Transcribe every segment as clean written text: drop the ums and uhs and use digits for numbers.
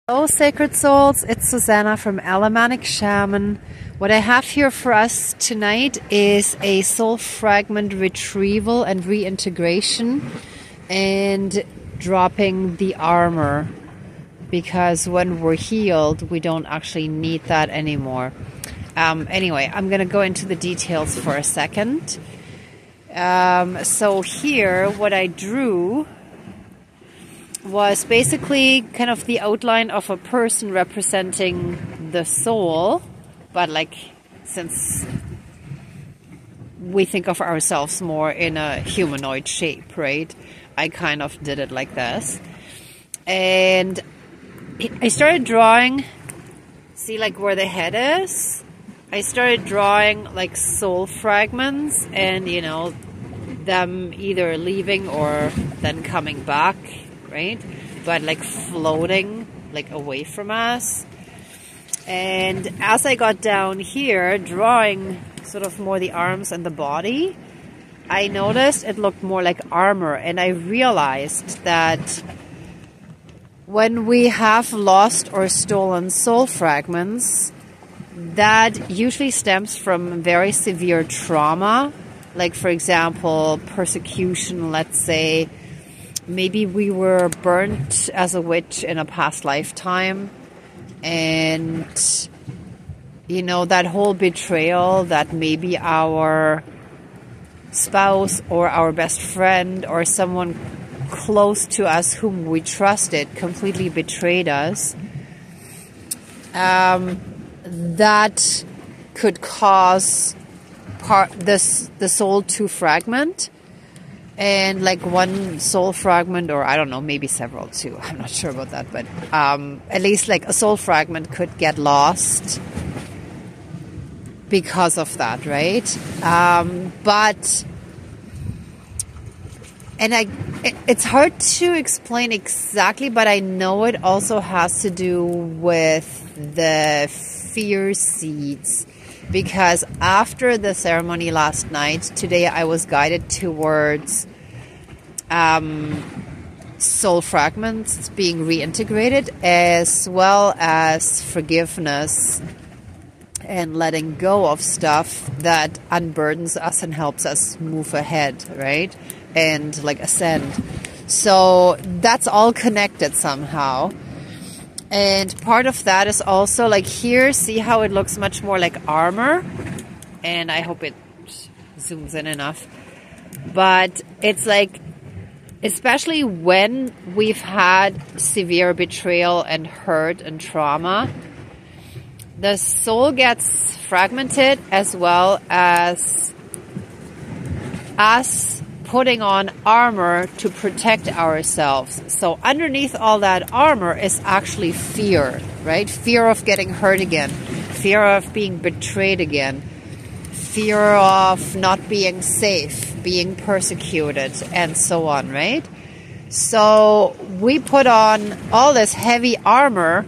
Hello Sacred Souls, it's Susanna from Alamanic Shaman. What I have here for us tonight is a soul fragment retrieval and reintegration and dropping the armor, because when we're healed we don't actually need that anymore. Anyway, I'm going to go into the details for a second. So here what I drew was basically kind of the outline of a person representing the soul, but like since we think of ourselves more in a humanoid shape, right? I kind of did it like this. And I started drawing, see like where the head is? I started drawing like soul fragments and, you know, them either leaving or then coming back, right? But like floating like away from us. And as I got down here drawing sort of more the arms and the body, I noticed it looked more like armor, and I realized that when we have lost or stolen soul fragments, that usually stems from very severe trauma, like for example persecution. Let's say maybe we were burnt as a witch in a past lifetime, and you know, that whole betrayal that maybe our spouse or our best friend or someone close to us whom we trusted completely betrayed us, that could cause the soul to fragment. And like one soul fragment, or I don't know, maybe several too, I'm not sure about that, but at least like a soul fragment could get lost because of that, right? It's hard to explain exactly, but I know it also has to do with the fear seeds. Because after the ceremony last night, today I was guided towards soul fragments being reintegrated, as well as forgiveness and letting go of stuff that unburdens us and helps us move ahead, right? And like ascend. So that's all connected somehow. And part of that is also like here, see how it looks much more like armor? And I hope it zooms in enough. But it's like, especially when we've had severe betrayal and hurt and trauma, the soul gets fragmented, as well as us putting on armor to protect ourselves. So underneath all that armor is actually fear, right? Fear of getting hurt again, fear of being betrayed again, fear of not being safe, being persecuted, and so on, right? So we put on all this heavy armor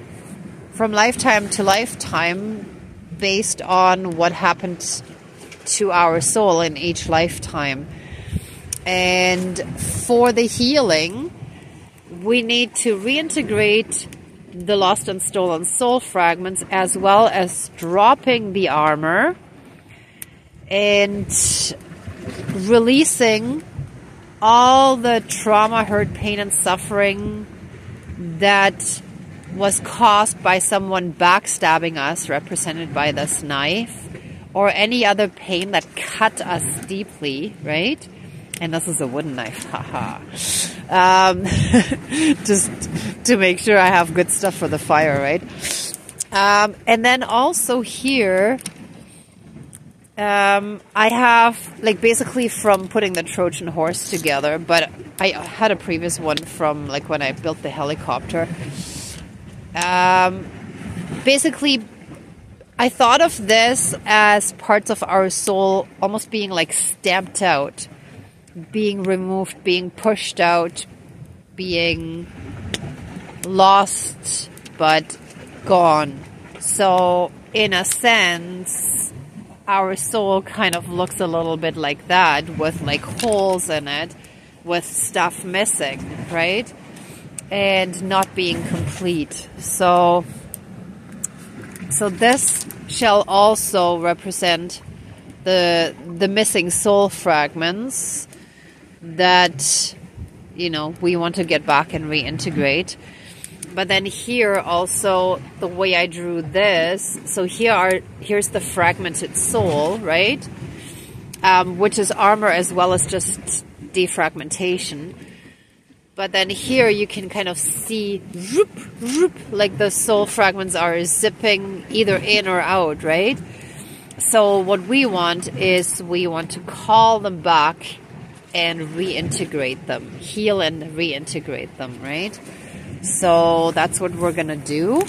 from lifetime to lifetime based on what happened to our soul in each lifetime. And for the healing, we need to reintegrate the lost and stolen soul fragments, as well as dropping the armor and releasing all the trauma, hurt, pain, and suffering that was caused by someone backstabbing us, represented by this knife, or any other pain that cut us deeply, right? And this is a wooden knife, haha. Just to make sure I have good stuff for the fire, right? And then also here, I have like basically from putting the Trojan horse together, but I had a previous one from like when I built the helicopter. Basically, I thought of this as parts of our soul almost being like stamped out, being removed, being pushed out, being lost, but gone. So in a sense, our soul kind of looks a little bit like that, with like holes in it, with stuff missing, right? and not being complete. So this shall also represent the missing soul fragments that, you know, we want to get back and reintegrate. But then here also, the way I drew this, so here's the fragmented soul, right? Which is armor as well as just defragmentation. But then here you can kind of see, whoop, whoop, like the soul fragments are zipping either in or out, right? So what we want is we want to call them back and reintegrate them, heal and reintegrate them, right? So that's what we're going to do.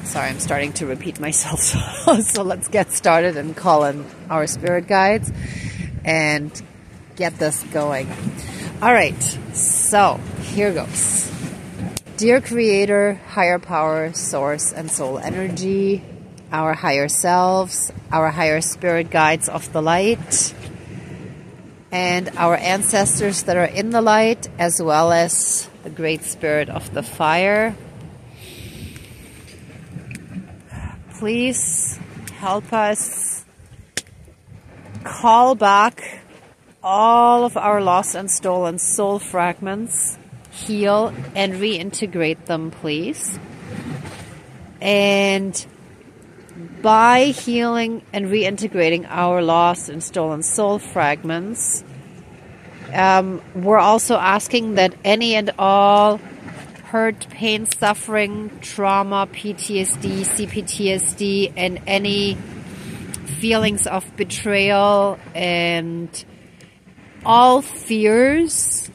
Sorry, I'm starting to repeat myself. So let's get started and call in our spirit guides and get this going. All right, so here goes. Dear Creator, higher power, source, and soul energy, our higher selves, our higher spirit guides of the light, and our ancestors that are in the light, as well as the great spirit of the fire, please help us call back all of our lost and stolen soul fragments, heal and reintegrate them, please. And by healing and reintegrating our lost and stolen soul fragments, we're also asking that any and all hurt, pain, suffering, trauma, PTSD, CPTSD, and any feelings of betrayal and all fears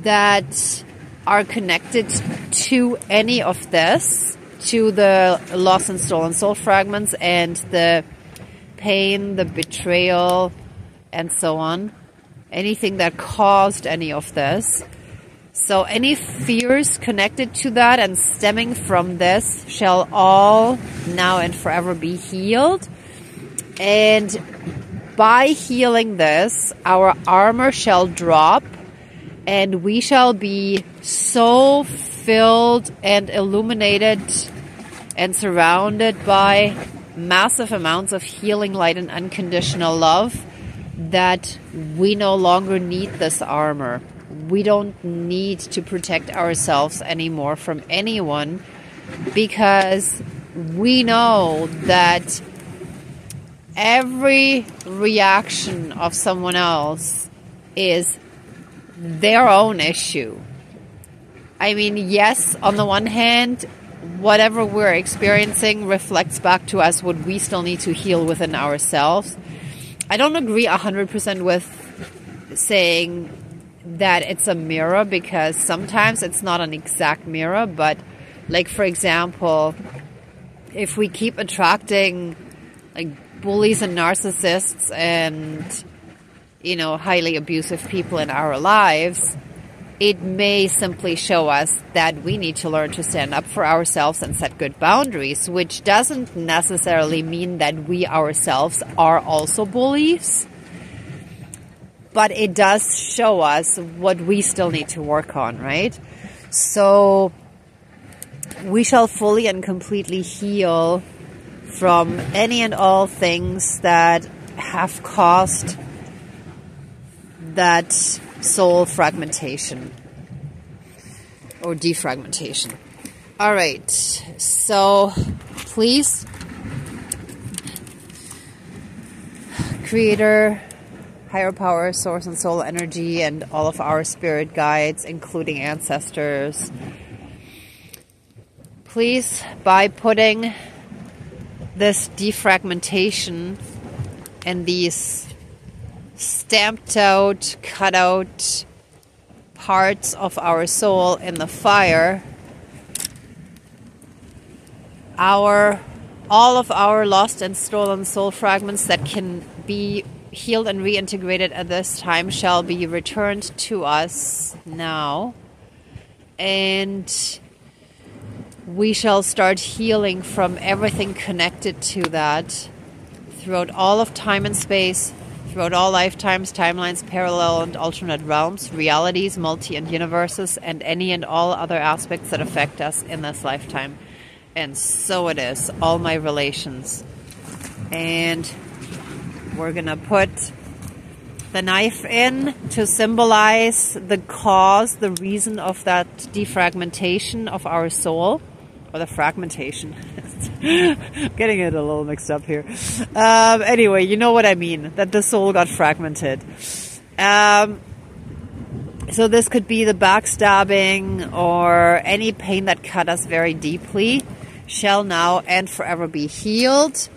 that are connected to any of this, to the lost and stolen soul fragments and the pain, the betrayal, and so on, anything that caused any of this. So any fears connected to that and stemming from this shall all now and forever be healed. And by healing this, our armor shall drop and we shall be so filled and illuminated and surrounded by massive amounts of healing light and unconditional love that we no longer need this armor. We don't need to protect ourselves anymore from anyone, because we know that every reaction of someone else is their own issue. I mean, yes, on the one hand, whatever we're experiencing reflects back to us what we still need to heal within ourselves. I don't agree 100% with saying that it's a mirror, because sometimes it's not an exact mirror, but like, for example, if we keep attracting like bullies and narcissists and, you know, highly abusive people in our lives, it may simply show us that we need to learn to stand up for ourselves and set good boundaries, which doesn't necessarily mean that we ourselves are also bullies, but it does show us what we still need to work on, right? So we shall fully and completely heal from any and all things that have caused that soul fragmentation or defragmentation. All right, so please, Creator, higher power, source, and soul energy, and all of our spirit guides, including ancestors, please, by putting this defragmentation and these stamped out, cut out parts of our soul in the fire, all of our lost and stolen soul fragments that can be healed and reintegrated at this time shall be returned to us now, and we shall start healing from everything connected to that throughout all of time and space, throughout all lifetimes, timelines, parallel and alternate realms, realities, multi and universes, and any and all other aspects that affect us in this lifetime. And so it is, all my relations. And we're going to put the knife in to symbolize the cause, the reason of that defragmentation of our soul, or the fragmentation. Getting it a little mixed up here. Anyway, you know what I mean, that the soul got fragmented. So this could be the backstabbing or any pain that cut us very deeply shall now and forever be healed.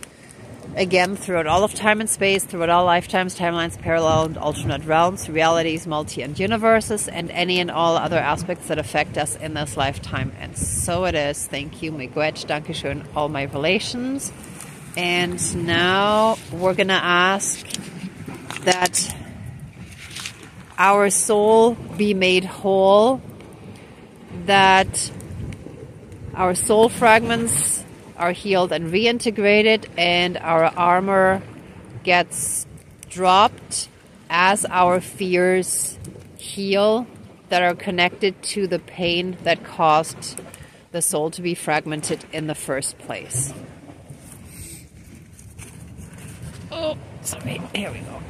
Again, throughout all of time and space, throughout all lifetimes, timelines, parallel and alternate realms, realities, multi and universes, and any and all other aspects that affect us in this lifetime. And so it is. Thank you, miigwech, dankeschön, all my relations. And now we're going to ask that our soul be made whole, that our soul fragments are healed and reintegrated, and our armor gets dropped as our fears heal that are connected to the pain that caused the soul to be fragmented in the first place. Oh, sorry, here we go.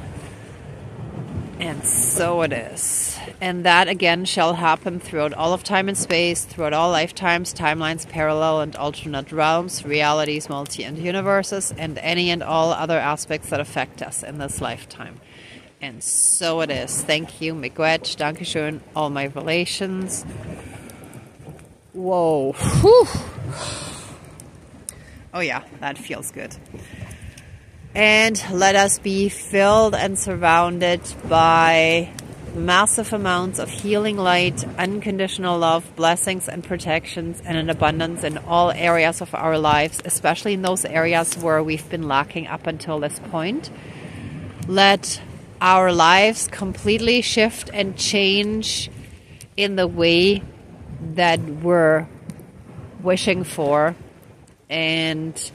And so it is. And that again shall happen throughout all of time and space, throughout all lifetimes, timelines, parallel and alternate realms, realities, multi and universes, and any and all other aspects that affect us in this lifetime. And so it is. Thank you, miigwech, dankeschön, all my relations. Whoa. Whew. Oh yeah, that feels good. And let us be filled and surrounded by massive amounts of healing light, unconditional love, blessings and protections, and an abundance in all areas of our lives, especially in those areas where we've been lacking up until this point. Let our lives completely shift and change in the way that we're wishing for, and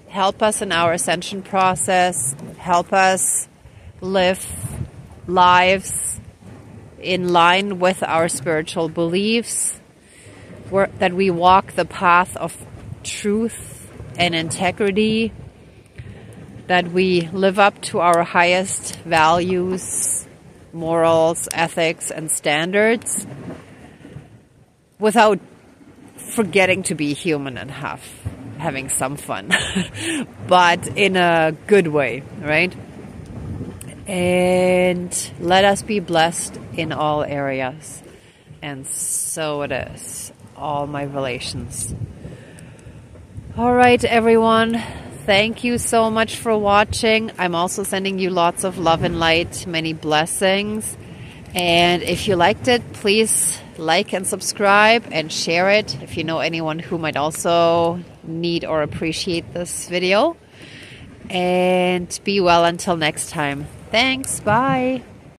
help us in our ascension process, help us live lives in line with our spiritual beliefs, that we walk the path of truth and integrity, that we live up to our highest values, morals, ethics, and standards without forgetting to be human and having some fun, but in a good way, right? And let us be blessed in all areas. And so it is. All my relations. All right, everyone. Thank you so much for watching. I'm also sending you lots of love and light, many blessings. And if you liked it, please like and subscribe and share it if you know anyone who might also need or appreciate this video. And be well until next time. Thanks. Bye.